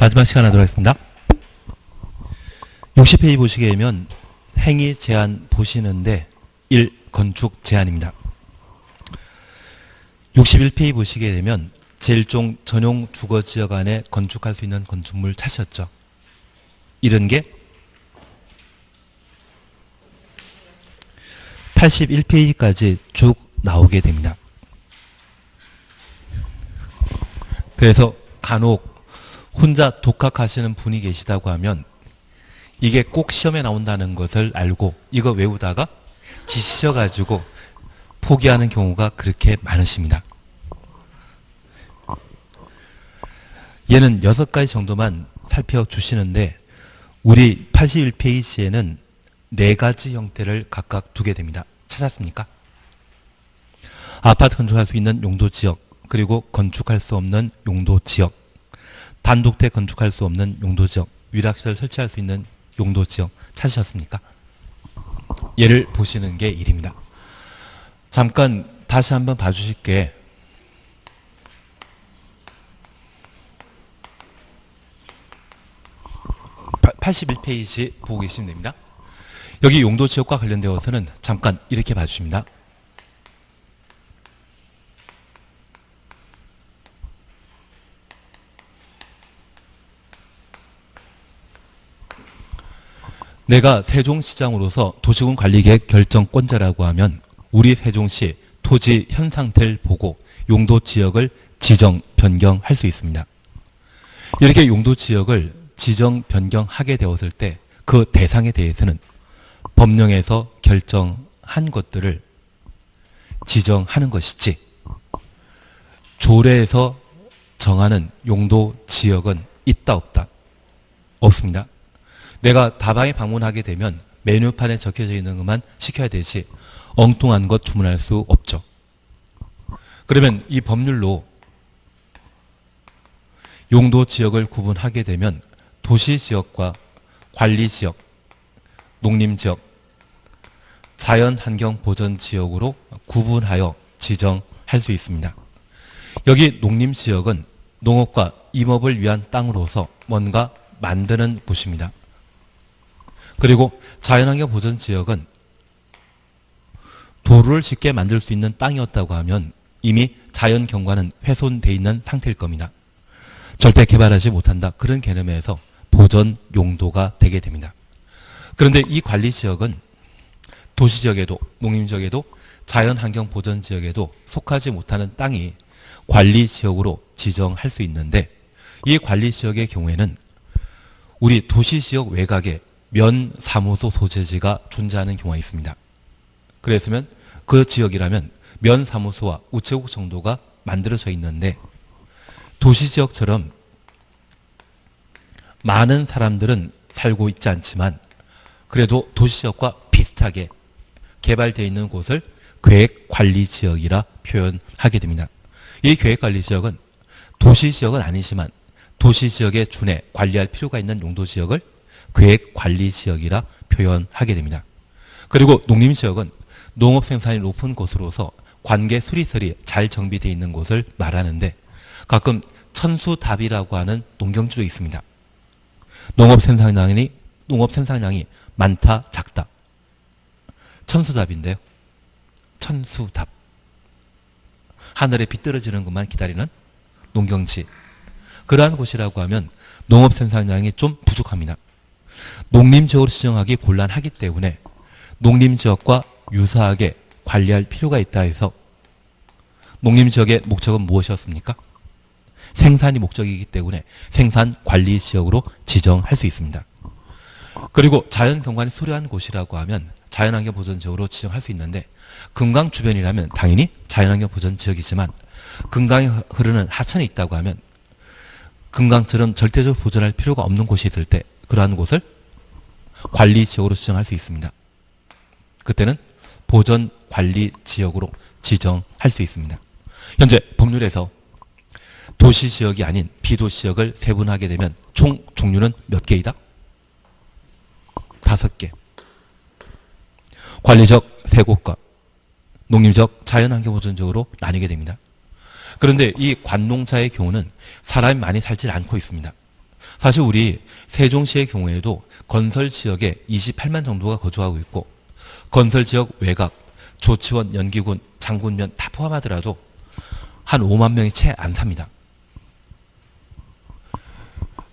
마지막 시간 하도록 하겠습니다. 60페이지 보시게 되면 행위 제한 보시는데 1. 건축 제한입니다. 61페이지 보시게 되면 제1종 전용 주거지역 안에 건축할 수 있는 건축물 찾으셨죠? 이런 게 81페이지까지 쭉 나오게 됩니다. 그래서 간혹 혼자 독학하시는 분이 계시다고 하면 이게 꼭 시험에 나온다는 것을 알고 이거 외우다가 지치셔가지고 포기하는 경우가 그렇게 많으십니다. 얘는 6가지 정도만 살펴주시는데 우리 81페이지에는 4가지 형태를 각각 두게 됩니다. 찾았습니까? 아파트 건축할 수 있는 용도지역, 그리고 건축할 수 없는 용도지역, 단독택 건축할 수 없는 용도지역, 위락시설 설치할 수 있는 용도지역 찾으셨습니까? 얘를 보시는 게 일입니다. 잠깐 다시 한번 봐주실게. 파 81페이지 보고 계시면 됩니다. 여기 용도지역과 관련되어서는 잠깐 이렇게 봐주십니다. 내가 세종시장으로서 도시군 관리계획 결정권자라고 하면 우리 세종시 토지 현 상태를 보고 용도지역을 지정, 변경할 수 있습니다. 이렇게 용도지역을 지정, 변경하게 되었을 때 그 대상에 대해서는 법령에서 결정한 것들을 지정하는 것이지 조례에서 정하는 용도지역은 있다 없다? 없습니다. 내가 다방에 방문하게 되면 메뉴판에 적혀져 있는 것만 시켜야 되지 엉뚱한 것 주문할 수 없죠. 그러면 이 법률로 용도지역을 구분하게 되면 도시지역과 관리지역, 농림지역, 자연환경보전지역으로 구분하여 지정할 수 있습니다. 여기 농림지역은 농업과 임업을 위한 땅으로서 뭔가 만드는 곳입니다. 그리고 자연환경보전지역은 도로를 쉽게 만들 수 있는 땅이었다고 하면 이미 자연경관은 훼손되어 있는 상태일 겁니다. 절대 개발하지 못한다. 그런 개념에서 보전 용도가 되게 됩니다. 그런데 이 관리지역은 도시지역에도 농림지역에도 자연환경보전지역에도 속하지 못하는 땅이 관리지역으로 지정할 수 있는데 이 관리지역의 경우에는 우리 도시지역 외곽에 면사무소 소재지가 존재하는 경우가 있습니다. 그랬으면 그 지역이라면 면사무소와 우체국 정도가 만들어져 있는데 도시지역처럼 많은 사람들은 살고 있지 않지만 그래도 도시지역과 비슷하게 개발되어 있는 곳을 계획관리지역이라 표현하게 됩니다. 이 계획관리지역은 도시지역은 아니지만 도시지역에 준해 관리할 필요가 있는 용도지역을 계획관리지역이라 표현하게 됩니다. 그리고 농림지역은 농업생산이 높은 곳으로서 관계 수리설이 잘 정비되어 있는 곳을 말하는데 가끔 천수답이라고 하는 농경지도 있습니다. 농업 생산량이 많다, 작다. 천수답인데요. 천수답. 하늘에 비 떨어지는 것만 기다리는 농경지. 그러한 곳이라고 하면 농업 생산량이 좀 부족합니다. 농림지역으로 지정하기 곤란하기 때문에 농림지역과 유사하게 관리할 필요가 있다 해서 농림지역의 목적은 무엇이었습니까? 생산이 목적이기 때문에 생산관리지역으로 지정할 수 있습니다. 그리고 자연경관이 소려한 곳이라고 하면 자연환경보전지역으로 지정할 수 있는데 금강 주변이라면 당연히 자연환경보전지역이지만 금강이 흐르는 하천이 있다고 하면 금강처럼 절대적으로 보존할 필요가 없는 곳이 있을 때 그러한 곳을 관리지역으로 지정할 수 있습니다. 그때는 보전관리지역으로 지정할 수 있습니다. 현재 법률에서 도시지역이 아닌 비도시지역을 세분하게 되면 총 종류는 몇 개이다? 5개. 관리적 3곳과 농림적 자연환경보전지역으로 나뉘게 됩니다. 그런데 이 관농사의 경우는 사람이 많이 살지 않고 있습니다. 사실 우리 세종시의 경우에도 건설 지역에 28만 정도가 거주하고 있고 건설 지역 외곽, 조치원, 연기군, 장군면 다 포함하더라도 한 5만 명이 채 안 삽니다.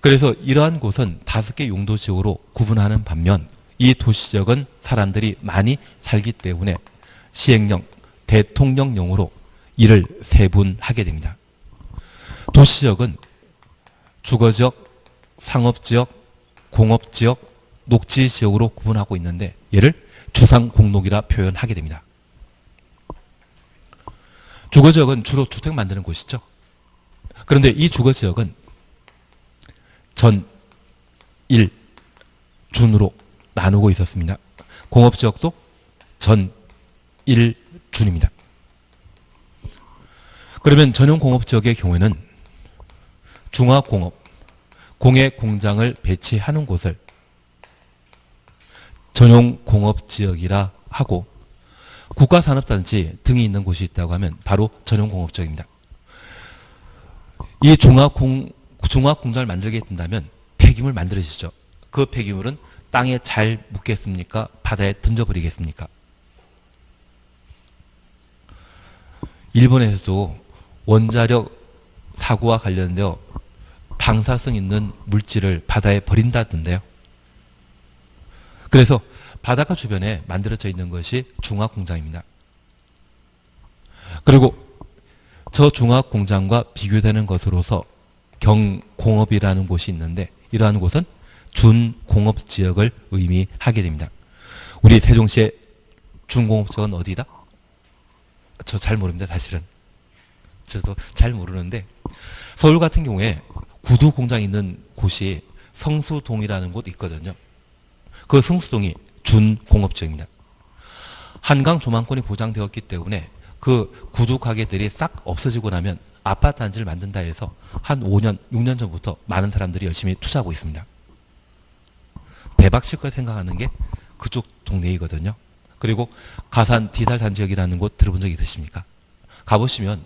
그래서 이러한 곳은 5개 용도 지역으로 구분하는 반면 이 도시 지역은 사람들이 많이 살기 때문에 시행령, 대통령령으로 이를 세분하게 됩니다. 도시 지역은 주거지역, 상업지역, 공업지역, 녹지지역으로 구분하고 있는데 얘를 주상공록이라 표현하게 됩니다. 주거지역은 주로 주택 만드는 곳이죠. 그런데 이 주거지역은 전, 일, 준으로 나누고 있었습니다. 공업지역도 전, 일, 준입니다. 그러면 전용 공업지역의 경우에는 중화공업, 공예공장을 배치하는 곳을 전용 공업지역이라 하고 국가산업단지 등이 있는 곳이 있다고 하면 바로 전용 공업지역입니다. 이 중화공장을 만들게 된다면 폐기물 만들어지죠. 그 폐기물은 땅에 잘 묻겠습니까? 바다에 던져버리겠습니까? 일본에서도 원자력 사고와 관련되어 방사성 있는 물질을 바다에 버린다던데요. 그래서 바닷가 주변에 만들어져 있는 것이 중화공장입니다. 그리고 저 중화공장과 비교되는 것으로서 경공업이라는 곳이 있는데 이러한 곳은 준공업지역을 의미하게 됩니다. 우리 세종시의 준공업지역은 어디다? 저 잘 모릅니다. 사실은. 저도 잘 모르는데 서울 같은 경우에 구두 공장이 있는 곳이 성수동이라는 곳이 있거든요. 그 성수동이 준공업지역입니다. 한강 조망권이 보장되었기 때문에 그 구두 가게들이 싹 없어지고 나면 아파트 단지를 만든다 해서 한 5년, 6년 전부터 많은 사람들이 열심히 투자하고 있습니다. 대박 칠 걸 생각하는 게 그쪽 동네이거든요. 그리고 가산 디달 단지역이라는 곳 들어본 적 있으십니까? 가보시면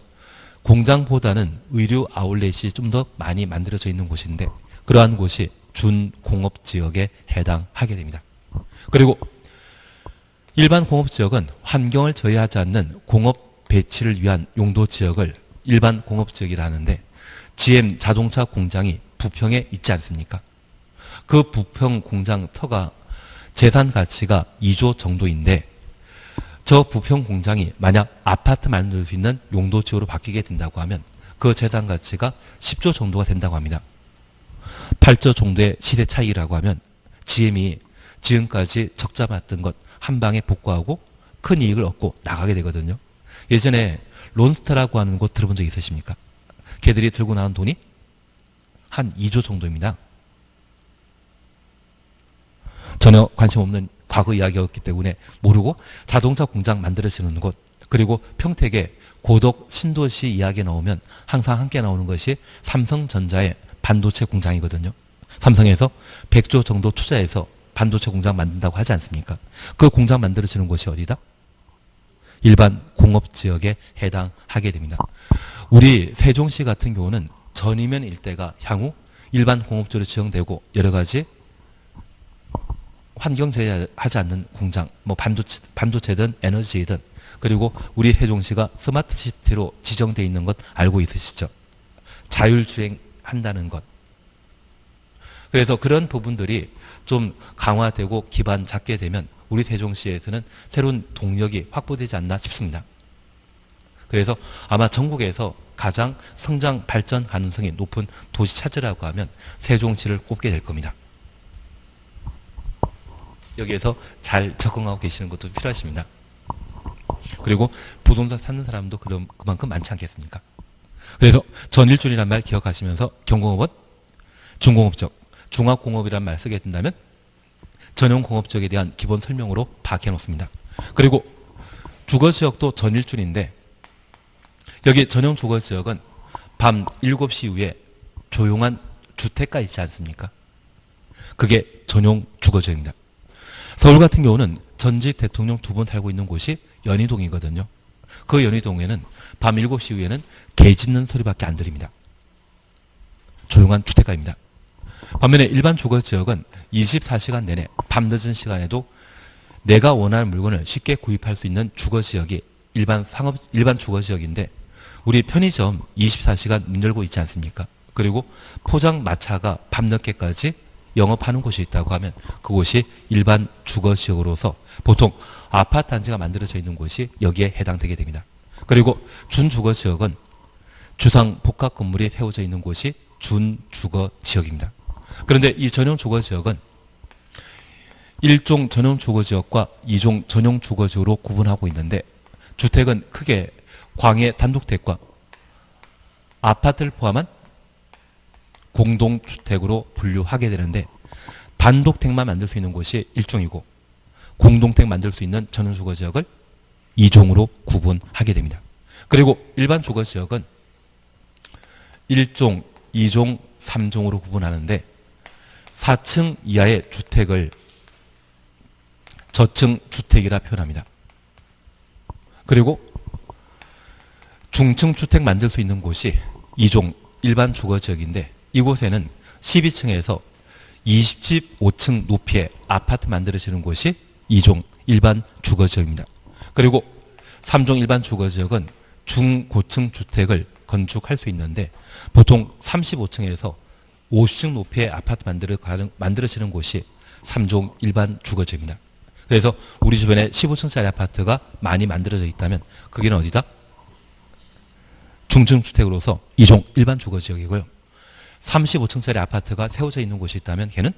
공장보다는 의류 아울렛이 좀 더 많이 만들어져 있는 곳인데 그러한 곳이 준공업지역에 해당하게 됩니다. 그리고 일반 공업지역은 환경을 저해하지 않는 공업 배치를 위한 용도지역을 일반 공업지역이라 하는데 GM 자동차 공장이 부평에 있지 않습니까? 그 부평 공장 터가 재산 가치가 2조 정도인데 저 부평 공장이 만약 아파트 만들 수 있는 용도지역으로 바뀌게 된다고 하면 그 재산 가치가 10조 정도가 된다고 합니다. 8조 정도의 시세 차이라고 하면 GM이 지금까지 적자 봤던 것 한 방에 복구하고 큰 이익을 얻고 나가게 되거든요. 예전에 론스타라고 하는 곳 들어본 적 있으십니까? 걔들이 들고 나온 돈이 한 2조 정도입니다. 전혀 관심 없는 과거 이야기였기 때문에 모르고 자동차 공장 만들어지는 곳 그리고 평택에 고덕 신도시 이야기 나오면 항상 함께 나오는 것이 삼성전자의 반도체 공장이거든요. 삼성에서 100조 정도 투자해서 반도체 공장 만든다고 하지 않습니까? 그 공장 만들어지는 곳이 어디다? 일반 공업지역에 해당하게 됩니다. 우리 세종시 같은 경우는 전이면 일대가 향후 일반 공업지역으로 지정되고 여러 가지 환경 제재하지 않는 공장, 뭐 반도체든 에너지든 그리고 우리 세종시가 스마트 시티로 지정되어 있는 것 알고 있으시죠? 자율주행한다는 것. 그래서 그런 부분들이 좀 강화되고 기반 잡게 되면 우리 세종시에서는 새로운 동력이 확보되지 않나 싶습니다. 그래서 아마 전국에서 가장 성장 발전 가능성이 높은 도시 찾으라고 하면 세종시를 꼽게 될 겁니다. 여기에서 잘 적응하고 계시는 것도 필요하십니다. 그리고 부동산 찾는 사람도 그만큼 많지 않겠습니까? 그래서 전일준이란 말 기억하시면서 경공업은 중공업적, 중화공업이란 말 쓰게 된다면 전용공업지역에 대한 기본 설명으로 파악해 놓습니다. 그리고 주거지역도 전일준인데 여기 전용 주거지역은 밤 7시 이후에 조용한 주택가 있지 않습니까? 그게 전용 주거지역입니다. 서울 같은 경우는 전직 대통령 2분 살고 있는 곳이 연희동이거든요. 그 연희동에는 밤 7시 이후에는 개 짖는 소리밖에 안 들립니다. 조용한 주택가입니다. 반면에 일반 주거지역은 24시간 내내 밤늦은 시간에도 내가 원하는 물건을 쉽게 구입할 수 있는 주거지역이 일반 주거지역인데, 우리 편의점 24시간 문 열고 있지 않습니까? 그리고 포장마차가 밤늦게까지 영업하는 곳이 있다고 하면 그곳이 일반 주거지역으로서 보통 아파트 단지가 만들어져 있는 곳이 여기에 해당되게 됩니다. 그리고 준주거지역은 주상 복합 건물이 세워져 있는 곳이 준주거지역입니다. 그런데 이 전용주거지역은 1종 전용주거지역과 2종 전용주거지역으로 구분하고 있는데, 주택은 크게 광해 단독택과 아파트를 포함한 공동주택으로 분류하게 되는데, 단독택만 만들 수 있는 곳이 1종이고 공동택 만들 수 있는 전용주거지역을 2종으로 구분하게 됩니다. 그리고 일반 주거지역은 1종, 2종, 3종으로 구분하는데, 4층 이하의 주택을 저층 주택이라 표현합니다. 그리고 중층 주택 만들 수 있는 곳이 2종 일반 주거지역인데, 이곳에는 12층에서 25층 높이의 아파트 만들어지는 곳이 2종 일반 주거지역입니다. 그리고 3종 일반 주거지역은 중고층 주택을 건축할 수 있는데, 보통 35층에서 50층 높이의 아파트 만들어지는 곳이 3종 일반 주거지역입니다. 그래서 우리 주변에 15층짜리 아파트가 많이 만들어져 있다면 거기는 어디다? 중층 주택으로서 2종 일반 주거지역이고요. 35층짜리 아파트가 세워져 있는 곳이 있다면 걔는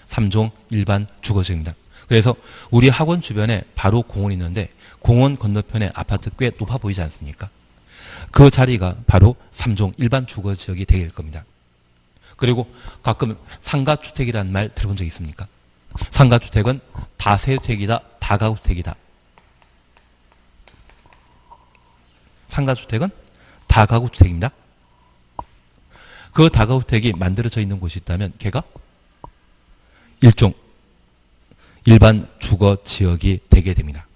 3종 일반 주거지역입니다. 그래서 우리 학원 주변에 바로 공원이 있는데, 공원 건너편에 아파트 꽤 높아 보이지 않습니까? 그 자리가 바로 3종 일반 주거지역이 될 겁니다. 그리고 가끔 상가주택이라는 말 들어본 적 있습니까? 상가주택은 다세대주택이다, 다가구주택이다. 상가주택은 다가구주택입니다. 그 다가구주택이 만들어져 있는 곳이 있다면 걔가 일종 일반 주거지역이 되게 됩니다.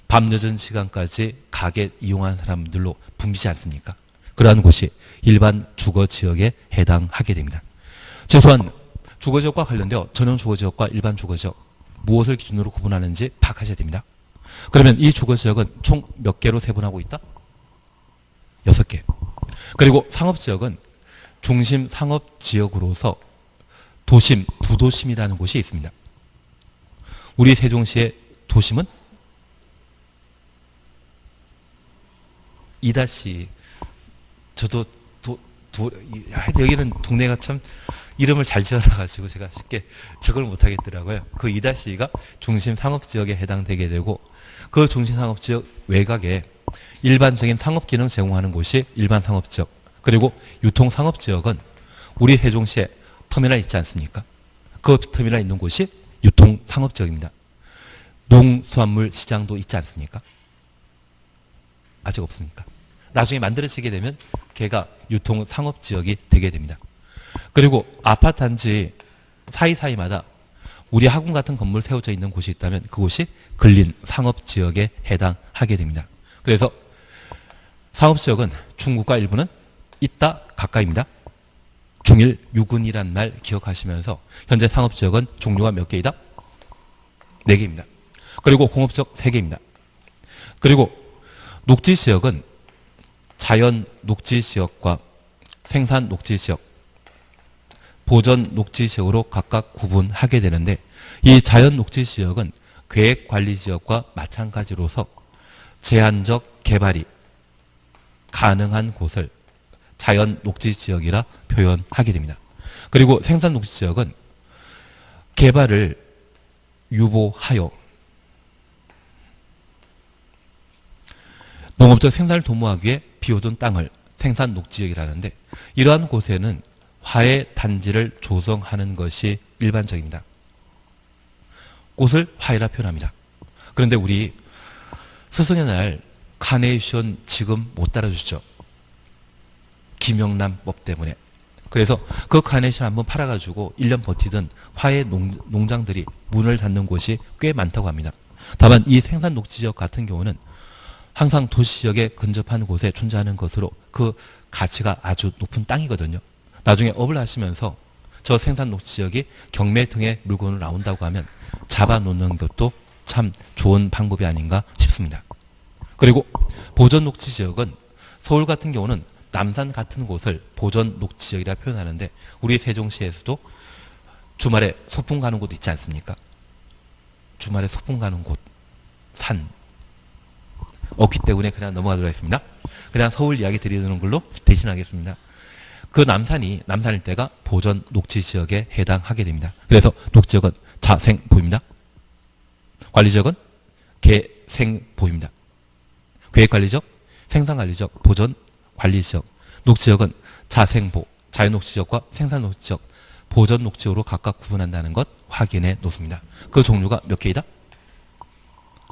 밤늦은 시간까지 가게 이용하는 사람들로 붐비지 않습니까? 그러한 곳이 일반 주거지역에 해당하게 됩니다. 최소한 주거지역과 관련되어 전용주거지역과 일반 주거지역, 무엇을 기준으로 구분하는지 파악하셔야 됩니다. 그러면 이 주거지역은 총 몇 개로 세분하고 있다? 6개. 그리고 상업지역은 중심 상업지역으로서 도심, 부도심이라는 곳이 있습니다. 우리 세종시의 도심은 2- 저도 여기는 동네가 참 이름을 잘 지어놔가지고 제가 쉽게 적을 못하겠더라고요. 그 2-2가 중심 상업지역에 해당되게 되고, 그 중심 상업지역 외곽에 일반적인 상업기능 제공하는 곳이 일반 상업지역, 그리고 유통 상업지역은 우리 세종시에 터미널 있지 않습니까? 그 터미널 있는 곳이 유통 상업지역입니다. 농수산물 시장도 있지 않습니까? 아직 없습니까? 나중에 만들어지게 되면 걔가 유통 상업지역이 되게 됩니다. 그리고 아파트 단지 사이사이마다 우리 학원 같은 건물 세워져 있는 곳이 있다면 그곳이 근린 상업지역에 해당하게 됩니다. 그래서 상업지역은 중국과 일부는 있다, 가까이입니다. 중일 유근이란 말 기억하시면서 현재 상업지역은 종류가 몇 개이다? 4개입니다. 그리고 공업지역 3개입니다. 그리고 녹지지역은 자연 녹지지역과 생산 녹지지역, 보전 녹지지역으로 각각 구분하게 되는데, 이 자연 녹지지역은 계획관리지역과 마찬가지로서 제한적 개발이 가능한 곳을 자연 녹지지역이라 표현하게 됩니다. 그리고 생산 녹지지역은 개발을 유보하여 농업적 생산을 도모하기 위해 비워둔 땅을 생산 녹지역이라는데, 이러한 곳에는 화훼 단지를 조성하는 것이 일반적입니다. 꽃을 화훼라 표현합니다. 그런데 우리 스승의 날 카네이션 지금 못 따라주죠. 김영란법 때문에. 그래서 그 카네이션 한번 팔아가지고 1년 버티던 화훼 농장들이 문을 닫는 곳이 꽤 많다고 합니다. 다만 이 생산 녹지지역 같은 경우는 항상 도시지역에 근접한 곳에 존재하는 것으로 그 가치가 아주 높은 땅이거든요. 나중에 업을 하시면서 저 생산 녹지 지역이 경매 등의 물건으로 나온다고 하면 잡아놓는 것도 참 좋은 방법이 아닌가 싶습니다. 그리고 보전 녹지 지역은 서울 같은 경우는 남산 같은 곳을 보전 녹지 지역이라 표현하는데 우리 세종시에서도 주말에 소풍 가는 곳 있지 않습니까? 주말에 소풍 가는 곳, 산 없기 때문에 그냥 넘어가도록 하겠습니다. 그냥 서울 이야기 드리는 걸로 대신하겠습니다. 그 남산이 남산일 때가 보전 녹지 지역에 해당하게 됩니다. 그래서 녹지 지역은 자생보입니다. 관리 지역은 계생보입니다. 계획관리적, 생산관리적, 보전 관리지역, 녹지지역은 자생보, 자연녹지지역과 생산녹지지역, 보전녹지지역으로 각각 구분한다는 것 확인해 놓습니다. 그 종류가 몇 개이다?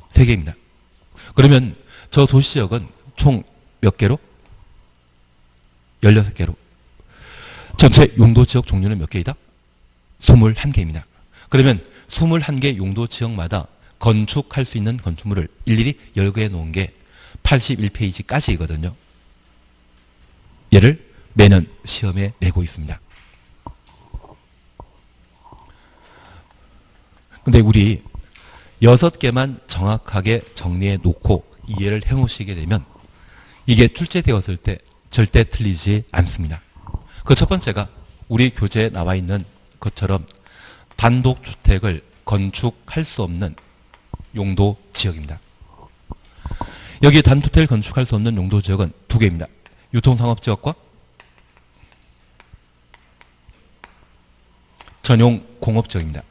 3개입니다. 그러면 저 도시지역은 총 몇 개로? 16개로. 전체 용도지역 종류는 몇 개이다? 21개입니다. 그러면 21개 용도지역마다 건축할 수 있는 건축물을 일일이 열거해 놓은 게 81페이지까지이거든요. 얘를 매년 시험에 내고 있습니다. 근데 우리 6개만 정확하게 정리해 놓고 이해를 해 놓으시게 되면 이게 출제되었을 때 절대 틀리지 않습니다. 그 첫 번째가 우리 교재에 나와 있는 것처럼 단독주택을 건축할 수 없는 용도 지역입니다. 여기 단독주택을 건축할 수 없는 용도 지역은 2개입니다. 유통상업지역과 전용 공업지역입니다.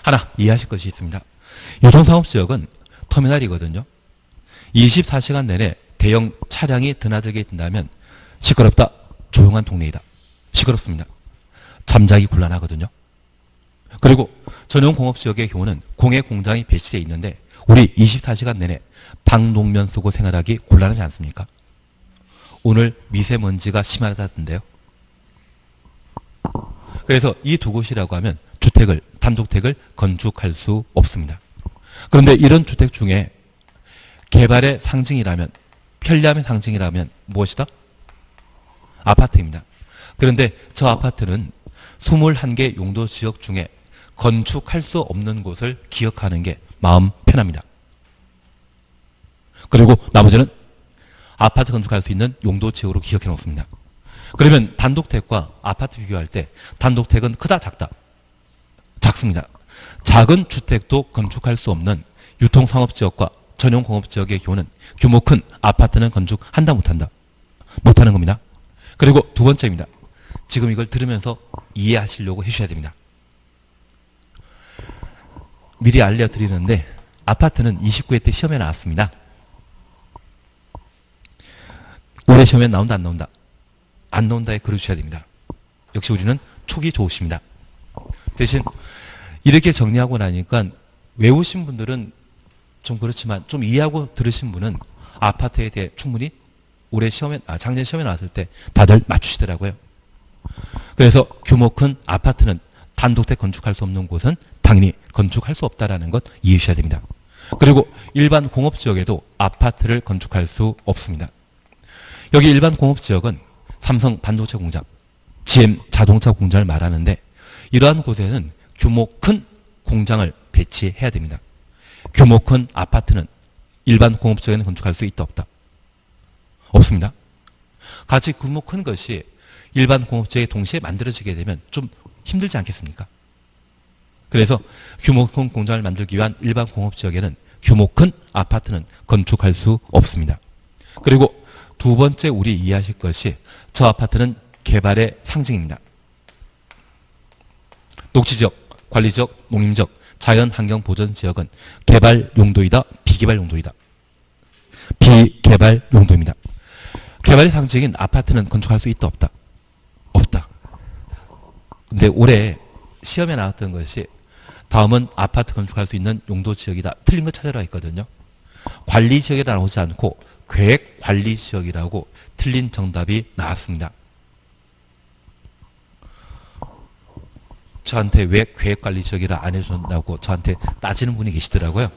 하나 이해하실 것이 있습니다. 유통상업지역은 터미널이거든요. 24시간 내내 대형 차량이 드나들게 된다면 시끄럽다, 조용한 동네이다. 시끄럽습니다. 잠자기 곤란하거든요. 그리고 전용 공업지역의 경우는 공해 공장이 배치되어 있는데 우리 24시간 내내 방독면 쓰고 생활하기 곤란하지 않습니까? 오늘 미세먼지가 심하다던데요. 그래서 이 2곳이라고 하면 단독주택을 건축할 수 없습니다. 그런데 이런 주택 중에 개발의 상징이라면, 편리함의 상징이라면 무엇이다? 아파트입니다. 그런데 저 아파트는 21개 용도 지역 중에 건축할 수 없는 곳을 기억하는 게 마음 편합니다. 그리고 나머지는 아파트 건축할 수 있는 용도 지역으로 기억해 놓습니다. 그러면 단독택과 아파트 비교할 때 단독택은 크다, 작다? 작습니다. 작은 주택도 건축할 수 없는 유통상업지역과 전용공업지역의 경우는 규모 큰 아파트는 건축한다, 못한다? 못하는 겁니다. 그리고 2번째입니다. 지금 이걸 들으면서 이해하시려고 해주셔야 됩니다. 미리 알려드리는데 아파트는 29회 때 시험에 나왔습니다. 올해 시험에 나온다, 안 나온다? 안 나온다에 그려주셔야 됩니다. 역시 우리는 촉이 좋으십니다. 대신 이렇게 정리하고 나니까 외우신 분들은 좀 그렇지만 좀 이해하고 들으신 분은 아파트에 대해 충분히 올해 작년 시험에 나왔을 때 다들 맞추시더라고요. 그래서 규모 큰 아파트는 단독택 건축할 수 없는 곳은 당연히 건축할 수 없다는 것 이해해 주셔야 됩니다. 그리고 일반 공업지역에도 아파트를 건축할 수 없습니다. 여기 일반 공업지역은 삼성 반도체 공장, GM 자동차 공장을 말하는데 이러한 곳에는 규모 큰 공장을 배치해야 됩니다. 규모 큰 아파트는 일반 공업지역에는 건축할 수 있다, 없다? 없습니다. 같이 규모 큰 것이 일반 공업지역에 동시에 만들어지게 되면 좀 힘들지 않겠습니까? 그래서 규모 큰 공장을 만들기 위한 일반 공업지역에는 규모 큰 아파트는 건축할 수 없습니다. 그리고 2번째 우리 이해하실 것이 저 아파트는 개발의 상징입니다. 녹지지역, 관리지역, 농림지역, 자연환경보전지역은 개발 용도이다, 비개발 용도이다? 비개발 용도입니다. 개발의 상징인 아파트는 건축할 수 있다, 없다? 없다. 근데 올해 시험에 나왔던 것이 다음은 아파트 건축할 수 있는 용도지역이다. 틀린 거 찾아라 했거든요. 관리지역이라 나오지 않고 계획관리지역이라고 틀린 정답이 나왔습니다. 저한테 왜 계획관리지역이라 안 해준다고 저한테 따지는 분이 계시더라고요.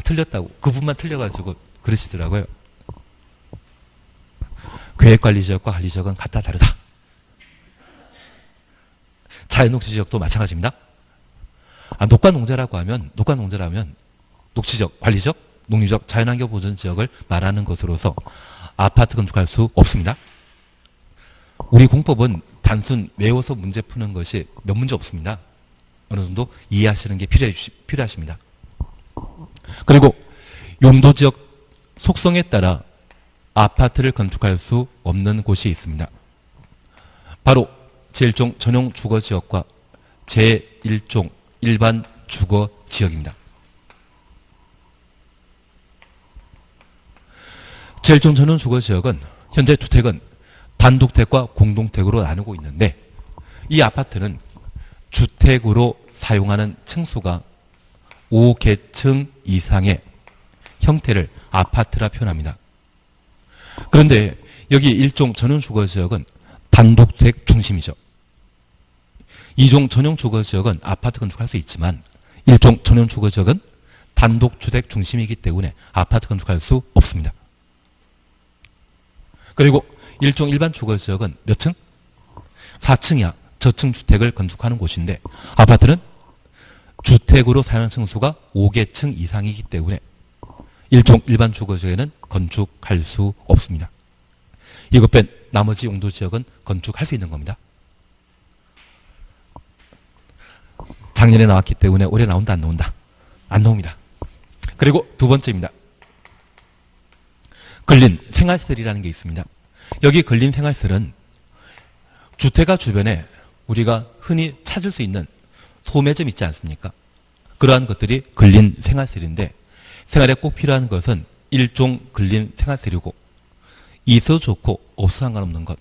틀렸다고. 그분만 틀려가지고 그러시더라고요. 계획관리지역과 관리지역은 같다 다르다. 자연녹지지역도 마찬가지입니다. 녹가농지라고 하면 녹지지역, 관리지역, 농림지역, 자연환경보전지역을 말하는 것으로서 아파트 건축할 수 없습니다. 우리 공법은 단순 외워서 문제 푸는 것이 몇 문제 없습니다. 어느 정도 이해하시는 게 필요하십니다. 그리고 용도지역 속성에 따라 아파트를 건축할 수 없는 곳이 있습니다. 바로 제1종 전용 주거지역과 제1종 일반 주거지역입니다. 제1종 전용 주거지역은 현재 주택은 단독택과 공동택으로 나누고 있는데 이 아파트는 주택으로 사용하는 층수가 5계층 이상의 형태를 아파트라 표현합니다. 그런데 여기 1종 전용 주거지역은 단독택 중심이죠. 2종 전용 주거지역은 아파트 건축할 수 있지만 1종 전용 주거지역은 단독주택 중심이기 때문에 아파트 건축할 수 없습니다. 그리고 1종 일반 주거지역은 몇 층? 4층 이하 저층 주택을 건축하는 곳인데 아파트는 주택으로 사용하는 층수가 5계층 이상이기 때문에 1종 일반 주거지역에는 건축할 수 없습니다. 이것 뺀 나머지 용도지역은 건축할 수 있는 겁니다. 작년에 나왔기 때문에 올해 나온다 안 나온다? 안 나옵니다. 그리고 두 번째입니다. 근린 생활시설이라는 게 있습니다. 여기 근린 생활시설은 주택가 주변에 우리가 흔히 찾을 수 있는 소매점 있지 않습니까? 그러한 것들이 근린 생활시설인데 생활에 꼭 필요한 것은 일종 근린 생활시설이고 있어도 좋고 없어도 상관없는 것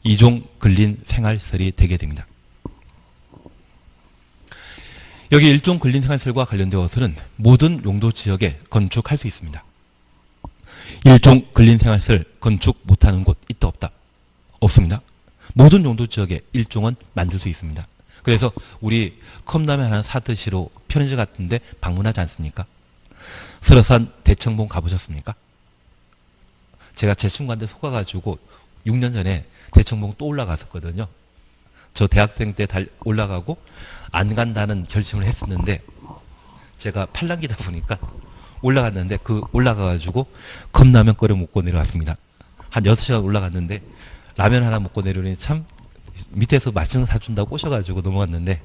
2종 근린 생활시설이 되게 됩니다. 여기 일종 근린 생활시설과 관련되어서는 모든 용도 지역에 건축할 수 있습니다. 일종 근린 생활시설 건축 못하는 곳 있다 없다? 없습니다. 모든 용도 지역에 일종은 만들 수 있습니다. 그래서 우리 컵라면 하나 사드시러 편의점 같은데 방문하지 않습니까? 설악산 대청봉 가보셨습니까? 제가 제 친구한테 속아가지고 6년 전에 대청봉 또 올라갔었거든요. 저 대학생 때 올라가고 안 간다는 결심을 했었는데 제가 팔랑기다 보니까 올라갔는데 올라가가지고 컵라면 끓여 먹고 내려왔습니다. 한 6시간 올라갔는데 라면 하나 먹고 내려오니 참 밑에서 맛있는 거 사준다고 꼬셔가지고 넘어갔는데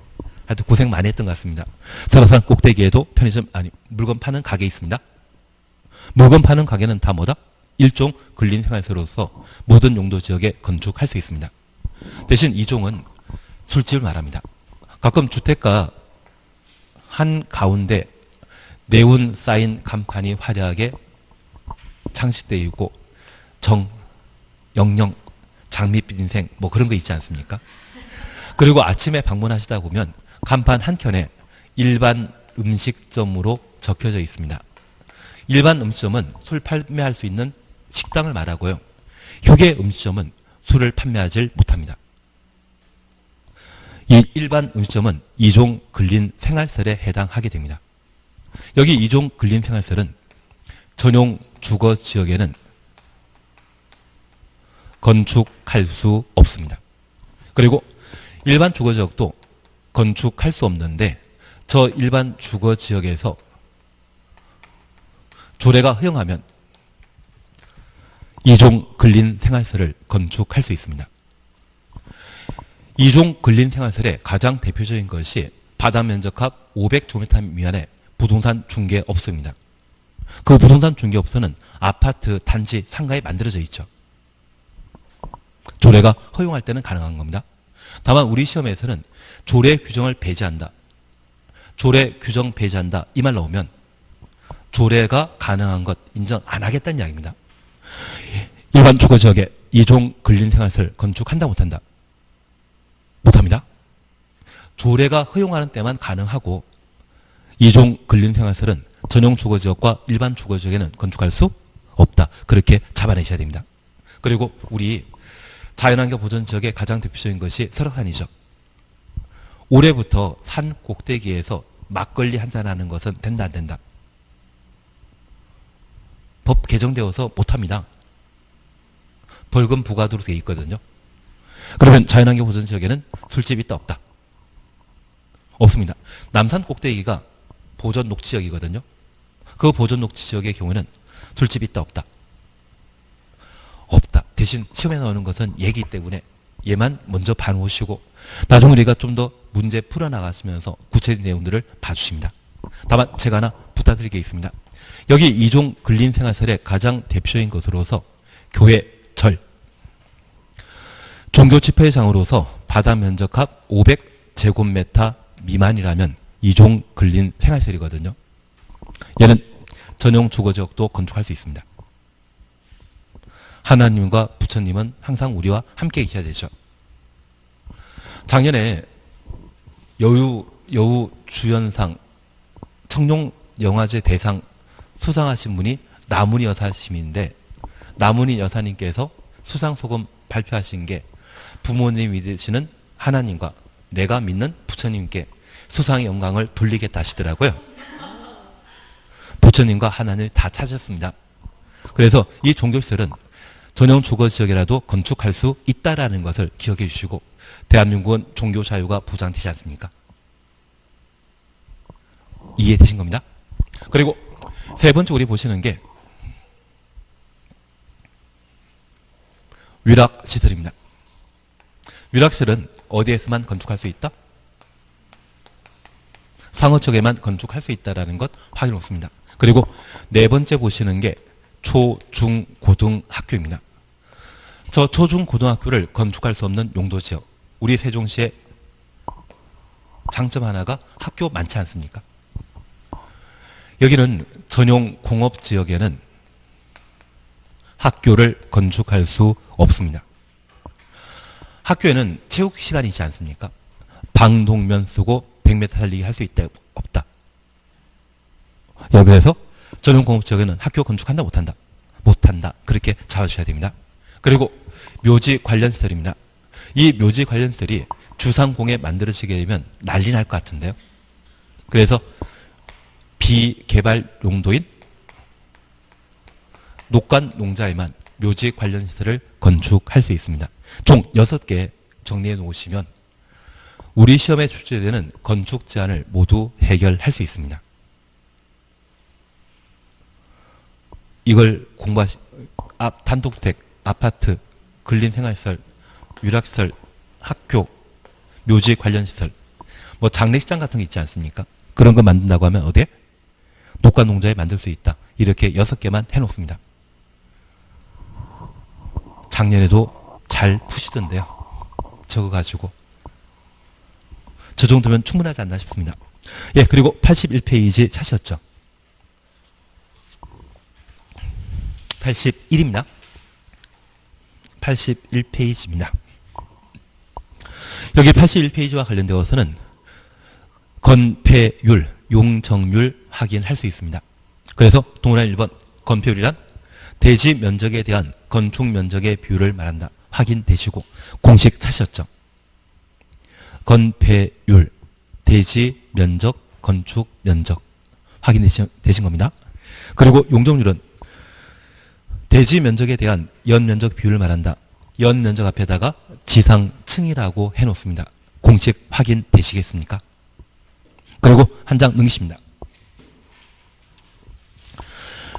하여튼 고생 많이 했던 것 같습니다. 설악산 꼭대기에도 편의점 물건 파는 가게 있습니다. 물건 파는 가게는 다 뭐다? 일종 근린 생활시설로서 모든 용도 지역에 건축할 수 있습니다. 대신 이종은 술집을 말합니다. 가끔 주택가 한 가운데 네온 사인 간판이 화려하게 장식되어 있고 영영, 장밋빛 인생 뭐 그런 거 있지 않습니까? 그리고 아침에 방문하시다 보면 간판 한 켠에 일반 음식점으로 적혀져 있습니다. 일반 음식점은 술 판매할 수 있는 식당을 말하고요. 휴게 음식점은 술을 판매하지 못합니다. 이 일반 음식점은 2종 근린 생활시설에 해당하게 됩니다. 여기 2종 근린 생활시설은 전용 주거 지역에는 건축할 수 없습니다. 그리고 일반 주거 지역도 건축할 수 없는데 저 일반 주거 지역에서 조례가 허용하면 2종 근린 생활시설을 건축할 수 있습니다. 2종 근린 생활시설의 가장 대표적인 것이 바다 면적합 500제곱미터 미만의 부동산 중개업소입니다. 그 부동산 중개업소는 아파트 단지 상가에 만들어져 있죠. 조례가 허용할 때는 가능한 겁니다. 다만 우리 시험에서는 조례 규정을 배제한다. 조례 규정 배제한다. 이 말 나오면 조례가 가능한 것 인정 안 하겠다는 이야기입니다. 일반 주거지역에 2종 근린생활시설 건축한다 못한다? 못합니다. 조례가 허용하는 때만 가능하고 2종 근린생활시설은 전용 주거지역과 일반 주거지역에는 건축할 수 없다. 그렇게 잡아내셔야 됩니다. 그리고 우리 자연환경 보전 지역의 가장 대표적인 것이 설악산이죠. 올해부터 산 꼭대기에서 막걸리 한잔하는 것은 된다 안 된다? 법 개정되어서 못합니다. 벌금 부과도록 되어 있거든요. 그러면 자연환경 보전 지역에는 술집이 있다 없다? 없습니다. 남산 꼭대기가 보전 녹지 지역이거든요. 그 보전 녹지 지역의 경우는 술집이 있다 없다? 없다. 대신 시험에 나오는 것은 얘기 때문에 얘만 먼저 봐놓으시고 나중에 우리가 좀 더 문제 풀어나가시면서 구체적인 내용들을 봐주십니다. 다만 제가 하나 부탁드릴 게 있습니다. 여기 이종 근린생활설의 가장 대표적인 것으로서 교회, 절, 종교집회장으로서 바다 면적합 500제곱미터 미만이라면 이종 근린생활설이거든요. 얘는 전용 주거지역도 건축할 수 있습니다. 하나님과 부처님은 항상 우리와 함께 계셔야 되죠. 작년에 여우 주연상 청룡 영화제 대상 수상하신 분이 나문희 여사님인데 나문희 여사님께서 수상소감 발표하신 게 부모님 믿으시는 하나님과 내가 믿는 부처님께 수상의 영광을 돌리겠다 하시더라고요. 부처님과 하나님을 다 찾으셨습니다. 그래서 이 종교시설은 전용 주거지역이라도 건축할 수 있다라는 것을 기억해 주시고 대한민국은 종교 자유가 보장되지 않습니까? 이해되신 겁니다. 그리고 세 번째 우리 보시는 게 위락시설입니다. 위락시설은 어디에서만 건축할 수 있다? 상어쪽에만 건축할 수 있다는 것 확인 없습니다. 그리고 네 번째 보시는 게 초, 중, 고등 학교입니다. 저 초, 중, 고등학교를 건축할 수 없는 용도지역. 우리 세종시의 장점 하나가 학교 많지 않습니까? 여기는 전용 공업지역에는 학교를 건축할 수 없습니다. 학교에는 체육시간이 있지 않습니까? 방독면 쓰고 100m 달리기 할 수 있다 없다? 그래서 전용 공업지역에는 학교 건축한다 못한다? 못한다. 그렇게 잡아주셔야 됩니다. 그리고 묘지 관련 시설입니다. 이 묘지 관련 시설이 주상공에 만들어지게 되면 난리 날 것 같은데요. 그래서 비개발 용도인 녹간 농자에만 묘지 관련 시설을 건축할 수 있습니다. 총 6개 정리해 놓으시면 우리 시험에 출제되는 건축 제한을 모두 해결할 수 있습니다. 이걸 단독주택, 아파트, 근린생활시설, 위락시설, 학교, 묘지 관련 시설, 뭐 장례식장 같은 게 있지 않습니까? 그런 거 만든다고 하면 어디에? 녹간농자에 만들 수 있다. 이렇게 6개만 해놓습니다. 작년에도 잘 푸시던데요. 적어가지고. 저 정도면 충분하지 않나 싶습니다. 예, 그리고 81페이지 찾으셨죠? 81입니다. 81페이지입니다. 여기 81페이지와 관련되어서는 건폐율, 용적률 확인할 수 있습니다. 그래서 동그라미 1번 건폐율이란 대지 면적에 대한 건축 면적의 비율을 말한다. 확인되시고 공식 찾으셨죠? 건폐율, 대지 면적, 건축 면적 확인되신 겁니다. 그리고 용적률은 대지 면적에 대한 연면적 비율을 말한다. 연면적 앞에다가 지상층이라고 해놓습니다. 공식 확인되시겠습니까? 그리고 한 장 넘기십니다.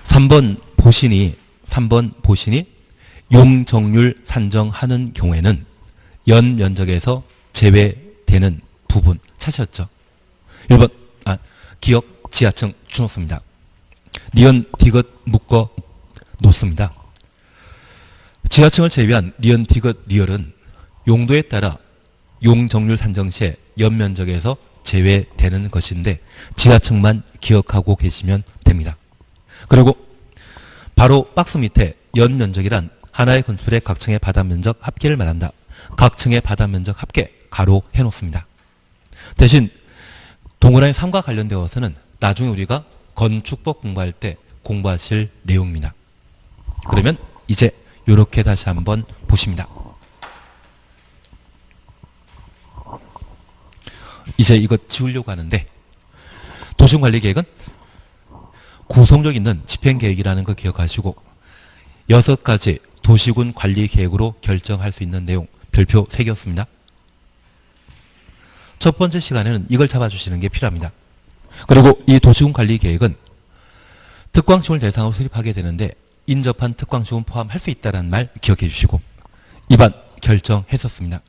3번 보신이 용적률 산정하는 경우에는 연면적에서 제외되는 부분 찾으셨죠? 1번 기역 지하층 주놓습니다. 니은 디귿 묶어 놓습니다. 지하층을 제외한 니은 디귿 리얼은 용도에 따라 용적률 산정 시에 연면적에서 제외되는 것인데 지하층만 기억하고 계시면 됩니다. 그리고 바로 박스 밑에 연면적이란 하나의 건축물의 각 층의 바닥면적 합계를 말한다. 각 층의 바닥면적 합계 가로 해놓습니다. 대신 동그라미 3과 관련되어서는 나중에 우리가 건축법 공부할 때 공부하실 내용입니다. 그러면 이제 이렇게 다시 한번 보십니다. 이제 이거 지우려고 하는데 도시관리계획은 구성력 있는 집행계획이라는 거 기억하시고 6가지 도시군 관리 계획으로 결정할 수 있는 내용 별표 3개였습니다. 첫 번째 시간에는 이걸 잡아주시는 게 필요합니다. 그리고 이 도시군 관리 계획은 특광시군을 대상으로 수립하게 되는데 인접한 특광시군 포함할 수 있다는 말 기억해 주시고 입안 결정했었습니다.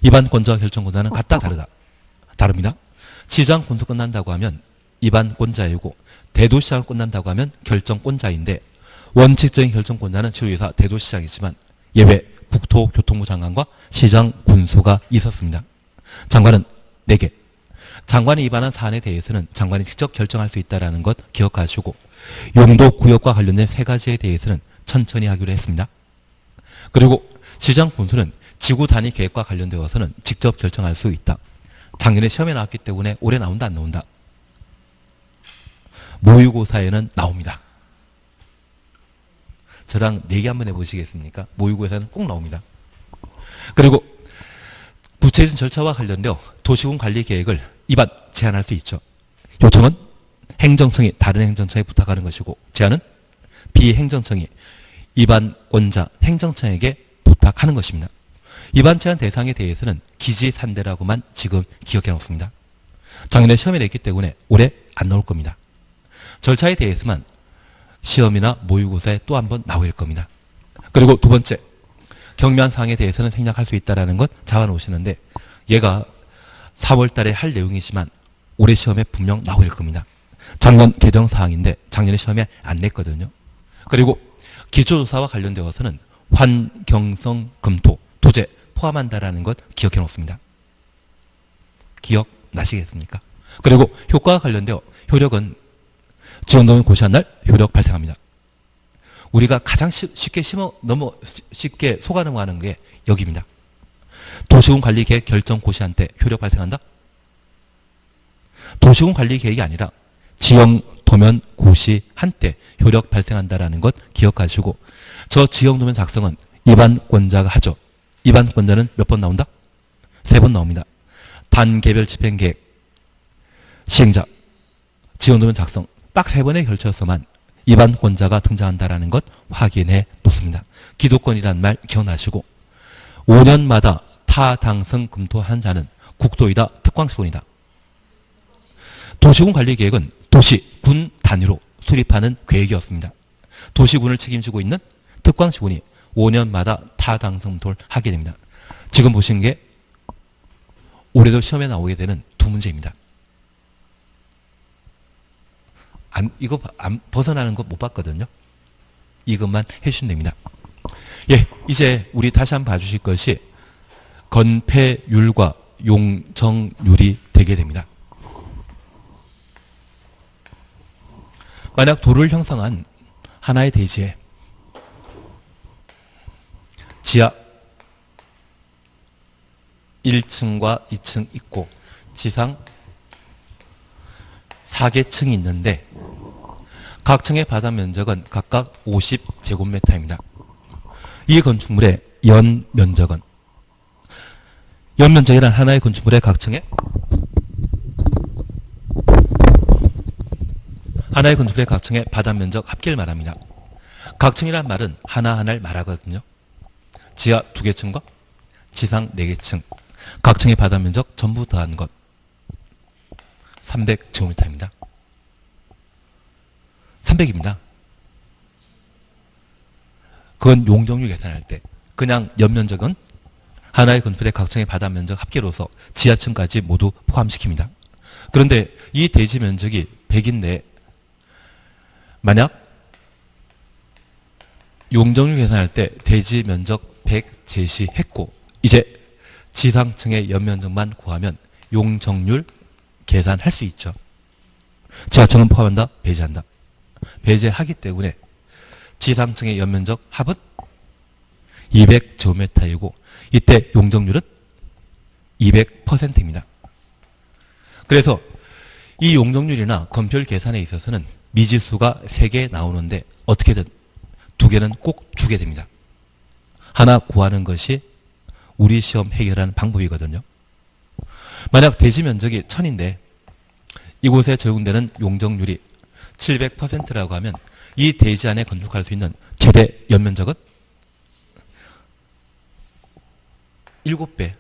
입안권자와 결정권자는 같다 다릅니다. 시장 군수 끝난다고 하면 입안권자이고 대도시장을 끝난다고 하면 결정권자인데 원칙적인 결정권자는 지도이사 대도시장이지만 예외 국토교통부 장관과 시장 군수가 있었습니다. 장관은 4개. 장관이 입안한 사안에 대해서는 장관이 직접 결정할 수 있다는 것 기억하시고 용도 구역과 관련된 3가지에 대해서는 천천히 하기로 했습니다. 그리고 시장 군수는 지구 단위 계획과 관련되어서는 직접 결정할 수 있다. 작년에 시험에 나왔기 때문에 올해 나온다 안 나온다? 모의고사에는 나옵니다. 저랑 내기 한번 해보시겠습니까? 모의고사에는 꼭 나옵니다. 그리고 구체적인 절차와 관련되어 도시군 관리 계획을 입안 제안할 수 있죠. 요청은 행정청이 다른 행정청에 부탁하는 것이고 제안은 비행정청이 입안권자 행정청에게 부탁하는 것입니다. 입안 제한 대상에 대해서는 기지산대라고만 지금 기억해 놓습니다. 작년에 시험에 냈기 때문에 올해 안 나올 겁니다. 절차에 대해서만 시험이나 모의고사에 또 한 번 나올 겁니다. 그리고 두 번째, 경미한 사항에 대해서는 생략할 수 있다는 것 잡아놓으시는데 얘가 4월 달에 할 내용이지만 올해 시험에 분명 나올 겁니다. 작년 개정 사항인데 작년에 시험에 안 냈거든요. 그리고 기초조사와 관련되어서는 환경성 검토, 도제 포함한다라는 것 기억해 놓습니다. 기억나시겠습니까? 그리고 효과와 관련되어 효력은 지원도면 고시한 날 효력 발생합니다. 우리가 가장 쉽게 속아 넘어가는 게 여기입니다. 도시군 관리 계획 결정 고시한 때 효력 발생한다? 도시군 관리 계획이 아니라 지형 도면 고시한 때 효력 발생한다라는 것 기억하시고 저 지형 도면 작성은 입안권자가 하죠. 입안권자는 몇 번 나온다? 3번 나옵니다. 단계별 집행계획 시행자 지형 도면 작성 딱 3번에 걸쳐서만 입안권자가 등장한다라는 것 확인해 놓습니다. 기도권이란 말 기억나시고 5년마다 타당성 검토한 자는 국도이다 특광시군이다. 도시군 관리계획은 도시, 군 단위로 수립하는 계획이었습니다. 도시군을 책임지고 있는 특광시군이 5년마다 타당성 검토를 하게 됩니다. 지금 보신 게 올해도 시험에 나오게 되는 2문제입니다. 이거 벗어나는 거 못 봤거든요. 이것만 해주시면 됩니다. 예, 이제 우리 다시 한번 봐주실 것이 건폐율과 용적률이 되게 됩니다. 만약 도를 형성한 하나의 대지에 지하 1층과 2층 있고 지상 4개 층이 있는데 각 층의 바닥 면적은 각각 50제곱미터입니다. 이 건축물의 연 면적은 연면적이란 하나의 건축물의 각 층의 바닥 면적 합계를 말합니다. 각 층이란 말은 하나하나를 말하거든요. 지하 2개 층과 지상 4개 층 각 층의 바닥 면적 전부 더한 것 300제곱미터입니다. 300입니다. 그건 용적률 계산할 때 그냥 연면적은 하나의 건물의 각 층의 바닥 면적 합계로서 지하층까지 모두 포함시킵니다. 그런데 이 대지 면적이 100인데 만약 용적률 계산할 때 대지 면적 100 제시했고 이제 지상층의 연면적만 구하면 용적률 계산할 수 있죠. 지하층은 포함한다? 배제한다? 배제하기 때문에 지상층의 연면적 합은 200제곱미터이고 이때 용적률은 200%입니다. 그래서 이 용적률이나 건폐율 계산에 있어서는 미지수가 3개 나오는데 어떻게든 2개는 꼭 주게 됩니다. 하나 구하는 것이 우리 시험 해결하는 방법이거든요. 만약 대지 면적이 1000인데 이곳에 적용되는 용적률이 700%라고 하면 이 대지 안에 건축할 수 있는 최대 연면적은 7배,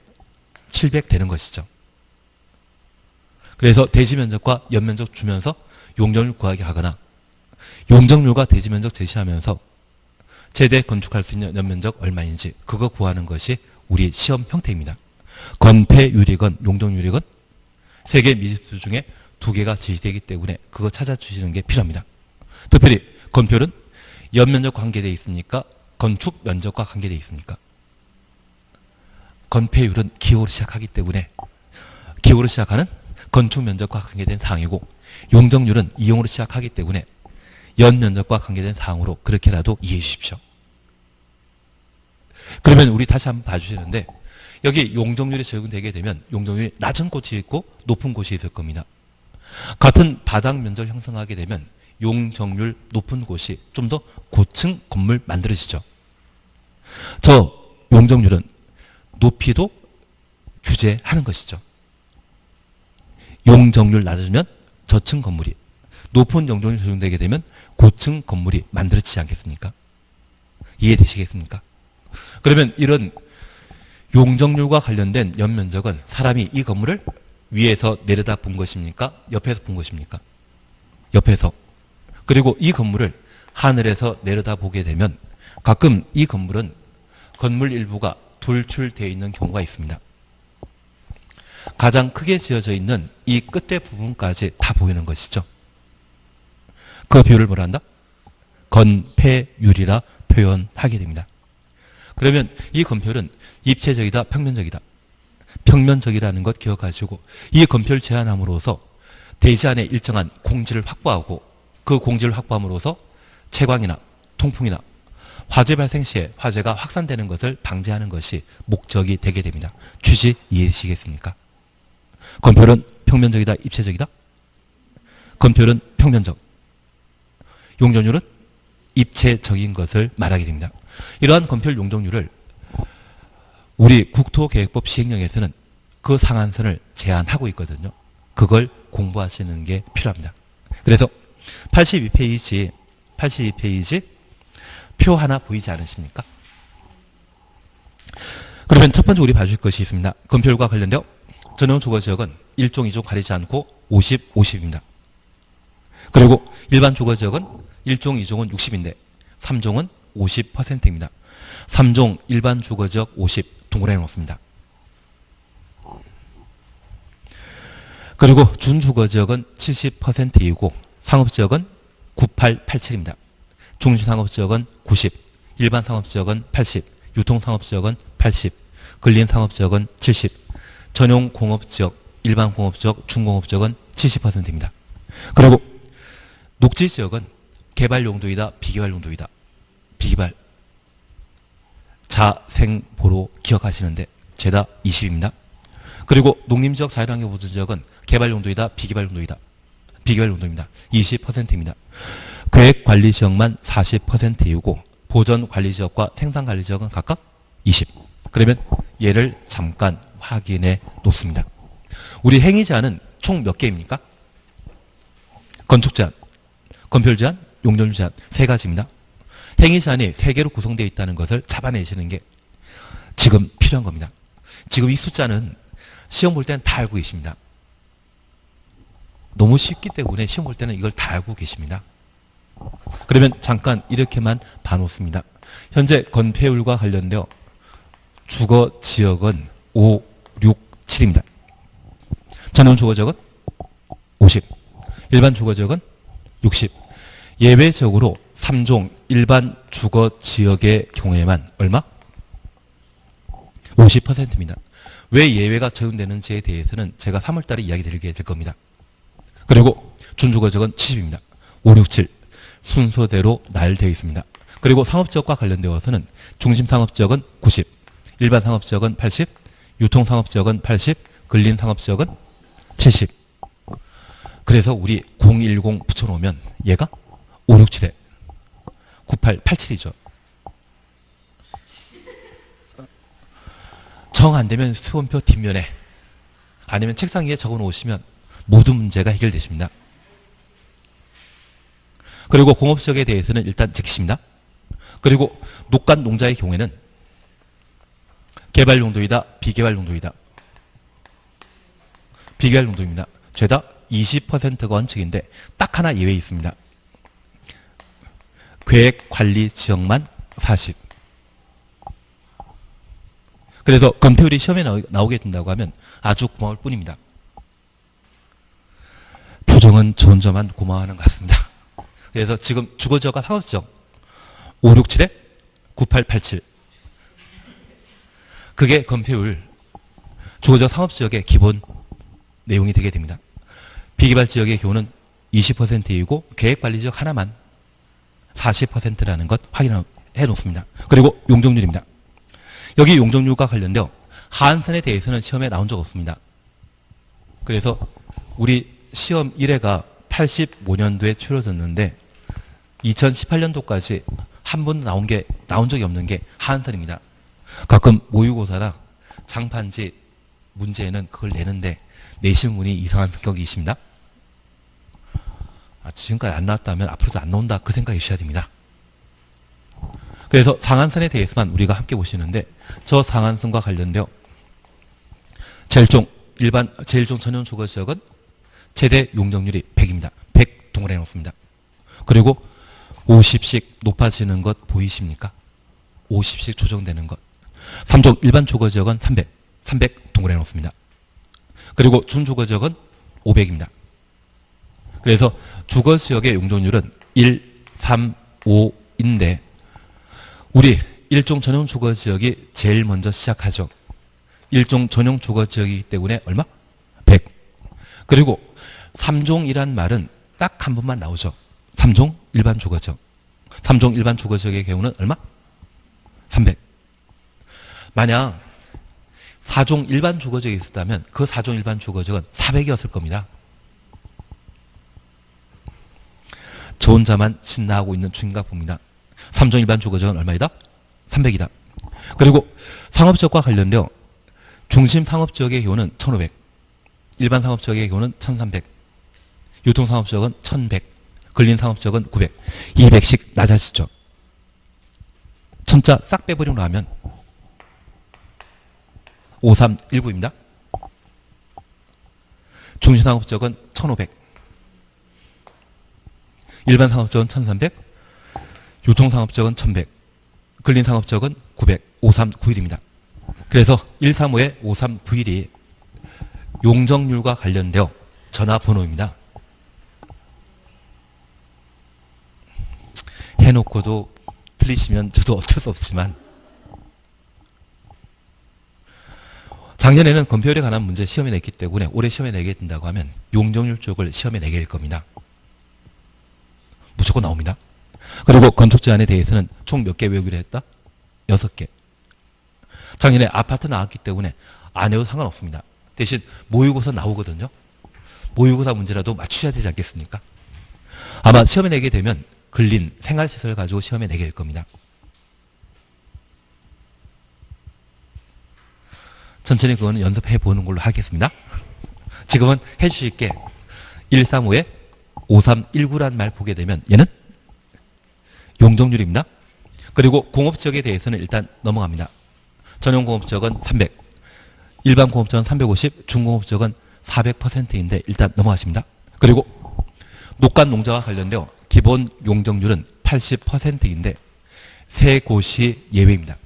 700 되는 것이죠. 그래서 대지 면적과 연면적 주면서 용적률 구하게 하거나 용적률과 대지 면적 제시하면서 최대 건축할 수 있는 연면적 얼마인지 그거 구하는 것이 우리 시험 형태입니다. 건폐율이건 용적률이건 세 개 미지수 중에 2개가 제시되기 때문에 그거 찾아주시는 게 필요합니다. 특별히 건폐율은 연면적과 관계되어 있습니까? 건축 면적과 관계되어 있습니까? 건폐율은 기호로 시작하기 때문에 기호로 시작하는 건축 면적과 관계된 사항이고 용적률은 이용으로 시작하기 때문에 연면적과 관계된 사항으로 그렇게라도 이해해 주십시오. 그러면 우리 다시 한번 봐주시는데 여기 용적률이 적용되게 되면 용적률이 낮은 곳이 있고 높은 곳이 있을 겁니다. 같은 바닥 면적을 형성하게 되면 용적률 높은 곳이 좀 더 고층 건물 만들어지죠. 저 용적률은 높이도 규제하는 것이죠. 용적률 낮으면 저층 건물이, 높은 용적률이 적용되게 되면 고층 건물이 만들어지지 않겠습니까? 이해되시겠습니까? 그러면 이런 용적률과 관련된 연면적은 사람이 이 건물을 위에서 내려다 본 것입니까? 옆에서 본 것입니까? 옆에서. 그리고 이 건물을 하늘에서 내려다 보게 되면 가끔 이 건물은 건물 일부가 돌출되어 있는 경우가 있습니다. 가장 크게 지어져 있는 이 끝에 부분까지 다 보이는 것이죠. 그 비율을 뭐라 한다? 건폐율이라 표현하게 됩니다. 그러면 이 건폐율은 입체적이다, 평면적이다. 평면적이라는 것 기억하시고 이 건폐율 제한함으로써 대지 안에 일정한 공지를 확보하고 그 공지를 확보함으로써 채광이나 통풍이나 화재 발생 시에 화재가 확산되는 것을 방지하는 것이 목적이 되게 됩니다. 취지 이해되시겠습니까? 건폐율은 평면적이다, 입체적이다? 건폐율은 평면적. 용적률은 입체적인 것을 말하게 됩니다. 이러한 건폐율 용적률을 우리 국토계획법 시행령에서는 그 상한선을 제한하고 있거든요. 그걸 공부하시는 게 필요합니다. 그래서 82페이지 표 하나 보이지 않으십니까? 그러면 첫 번째 우리 봐줄 것이 있습니다. 건폐율과 관련되어 전용 주거지역은 1종, 2종 가리지 않고 50, 50입니다. 그리고 일반 주거지역은 1종, 2종은 60인데 3종은 50%입니다. 3종 일반 주거지역 50 동그라미 놓습니다. 그리고 준주거지역은 70%이고 상업지역은 9887입니다. 중심상업지역은 90, 일반 상업지역은 80, 유통상업지역은 80, 근린상업지역은 70, 전용공업지역, 일반 공업지역, 중공업지역은 70%입니다. 그리고 녹지지역은 개발용도이다, 비개발용도이다. 비개발. 자생보로 기억하시는데 죄다 20입니다. 그리고 농림지역 자연환경보전지역은 개발용도이다, 비개발용도이다. 비개발용도입니다. 20%입니다. 계획관리지역만 40%이고 보전관리지역과 생산관리지역은 각각 20. 그러면 얘를 잠깐 확인해 놓습니다. 우리 행위제한은 총 몇 개입니까? 건축제한, 건폐율 제한, 용적률 제한 세 가지입니다. 행위제한이 세 개로 구성되어 있다는 것을 잡아내시는 게 지금 필요한 겁니다. 지금 이 숫자는 시험 볼 때는 다 알고 계십니다. 너무 쉽기 때문에 시험 볼 때는 이걸 다 알고 계십니다. 그러면 잠깐 이렇게만 봐놓습니다. 현재 건폐율과 관련되어 주거지역은 5, 6, 7입니다. 전용 주거지역은 50, 일반 주거지역은 60. 예외적으로 3종 일반 주거지역의 경우에만 얼마? 50%입니다. 왜 예외가 적용되는지에 대해서는 제가 3월달에 이야기 드리게 될 겁니다. 그리고 준주거지역은 70입니다. 5, 6, 7 순서대로 나열되어 있습니다. 그리고 상업지역과 관련되어서는 중심상업지역은 90, 일반 상업지역은 80, 유통상업지역은 80, 근린상업지역은 70. 그래서 우리 010 붙여놓으면 얘가 5, 6, 7에 98, 87이죠. 정 안되면 수험표 뒷면에 아니면 책상 위에 적어놓으시면 모든 문제가 해결되십니다. 그리고 공업지역에 대해서는 일단 제키십니다. 그리고 녹간 농자의 경우에는 개발 용도이다, 비개발 용도이다. 비개발 용도입니다. 죄다 20%가 원칙인데 딱 하나 예외 있습니다. 계획관리지역만 40. 그래서 검토율이 시험에 나오게 된다고 하면 아주 고마울 뿐입니다. 표정은 저 혼자만 고마워하는 것 같습니다. 그래서 지금 주거지역과 상업지역 567에 9887. 그게 검토율 주거지역 상업지역의 기본 내용이 되게 됩니다. 비개발지역의 경우는 20%이고 계획관리지역 하나만 40%라는 것 확인해 놓습니다. 그리고 용적률입니다. 여기 용적률과 관련되어 하한선에 대해서는 시험에 나온 적 없습니다. 그래서 우리 시험 1회가 85년도에 치러졌는데 2018년도까지 한 번도 나온 적이 없는 게 하한선입니다. 가끔 모의고사나 장판지 문제에는 그걸 내는데 내신 분이 이상한 성격이십니다. 지금까지 안 나왔다면 앞으로도 안 나온다 그 생각해 주셔야 됩니다. 그래서 상한선에 대해서만 우리가 함께 보시는데 저 상한선과 관련되어 제일종 전용 주거지역은 최대 용적률이 100입니다. 100 동그라미 놓습니다. 그리고 50씩 높아지는 것 보이십니까? 50씩 조정되는 것. 3종 일반 주거지역은 300 동그라미 놓습니다. 그리고 준주거지역은 500입니다. 그래서 주거지역의 용적률은 1, 3, 5인데 우리 일종 전용 주거지역이 제일 먼저 시작하죠. 일종 전용 주거지역이기 때문에 얼마? 100. 그리고 3종이란 말은 딱 한 번만 나오죠. 3종 일반 주거지역. 3종 일반 주거지역의 경우는 얼마? 300. 만약 4종 일반 주거지역이 있었다면 그 4종 일반 주거지역은 400이었을 겁니다. 저 혼자만 신나하고 있는 중인가 봅니다. 3종 일반 주거지역은 얼마이다? 300이다. 그리고 상업지역과 관련되어 중심 상업지역의 경우는 1500, 일반 상업지역의 경우는 1300, 유통상업지역은 1100, 근린상업지역은 900, 200씩 낮아지죠. 천자 싹 빼버리고 나면 5319입니다. 중심 상업지역은 1500, 일반 상업지역은 1300, 유통상업지역은 1100, 근린상업지역은 900, 5391입니다. 그래서 135에 5391이 용적률과 관련되어 전화번호입니다. 해놓고도 틀리시면 저도 어쩔 수 없지만 작년에는 검표율에 관한 문제 시험에 냈기 때문에 올해 시험에 내게 된다고 하면 용적률 쪽을 시험에 내게 될 겁니다. 무조건 나옵니다. 그리고 건축 제한에 대해서는 총 몇 개 외우기로 했다? 6개. 작년에 아파트 나왔기 때문에 안 해도 상관없습니다. 대신 모의고사 나오거든요. 모의고사 문제라도 맞추셔야 되지 않겠습니까? 아마 시험에 내게 되면 근린, 생활시설 가지고 시험에 내게 될 겁니다. 천천히 그거는 연습해 보는 걸로 하겠습니다. 지금은 해주실 게 135에 5319란 말 보게 되면 얘는 용적률입니다. 그리고 공업지역에 대해서는 일단 넘어갑니다. 전용공업지역은 300, 일반 공업지역은 350, 중공업지역은 400%인데 일단 넘어가십니다. 그리고 녹간농자와 관련되어 기본 용적률은 80%인데 세 곳이 예외입니다.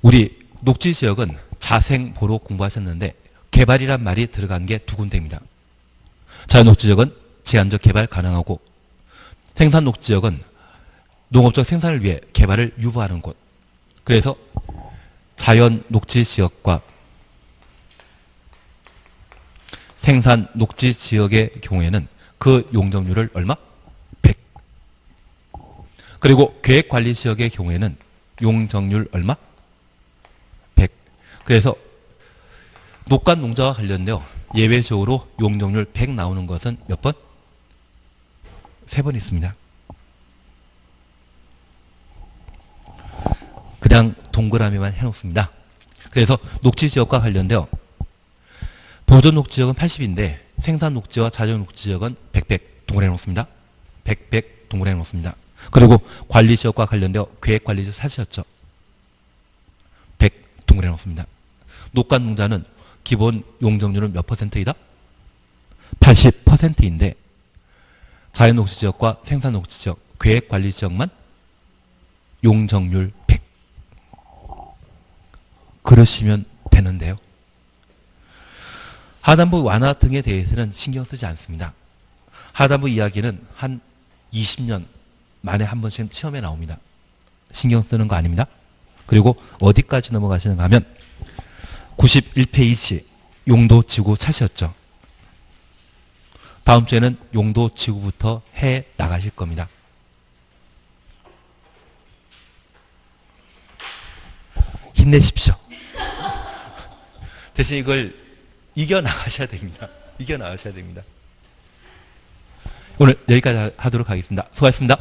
우리 녹지지역은 자생보로 공부하셨는데 개발이란 말이 들어간 게 두 군데입니다. 자연녹지지역은 제한적 개발 가능하고 생산녹지지역은 농업적 생산을 위해 개발을 유보하는 곳. 그래서 자연녹지지역과 생산녹지지역의 경우에는 그 용적률을 얼마? 100. 그리고 계획관리지역의 경우에는 용적률 얼마? 100. 그래서 녹간농자와 관련되어 예외적으로 용적률 100 나오는 것은 몇 번? 3번 있습니다. 그냥 동그라미만 해놓습니다. 그래서 녹지지역과 관련되어 보존녹지지역은 80인데 생산녹지와 자연녹지지역은 100 동그라미 놓습니다. 100 동그라미 놓습니다. 그리고 관리지역과 관련되어 계획관리지역 찾으셨죠. 적용을 해놓습니다. 녹간농자는 기본 용적률은 몇 %이다? 80%인데 자연녹지지역과 생산녹지지역, 계획관리지역만 용적률 100. 그러시면 되는데요. 하단부 완화 등에 대해서는 신경 쓰지 않습니다. 하단부 이야기는 한 20년 만에 한 번씩 시험에 나옵니다. 신경 쓰는 거 아닙니다. 그리고 어디까지 넘어가시는가 하면 91페이지 용도지구 차시였죠. 다음 주에는 용도지구부터 해 나가실 겁니다. 힘내십시오. 대신 이걸 이겨나가셔야 됩니다. 이겨나가셔야 됩니다. 오늘 여기까지 하도록 하겠습니다. 수고하셨습니다.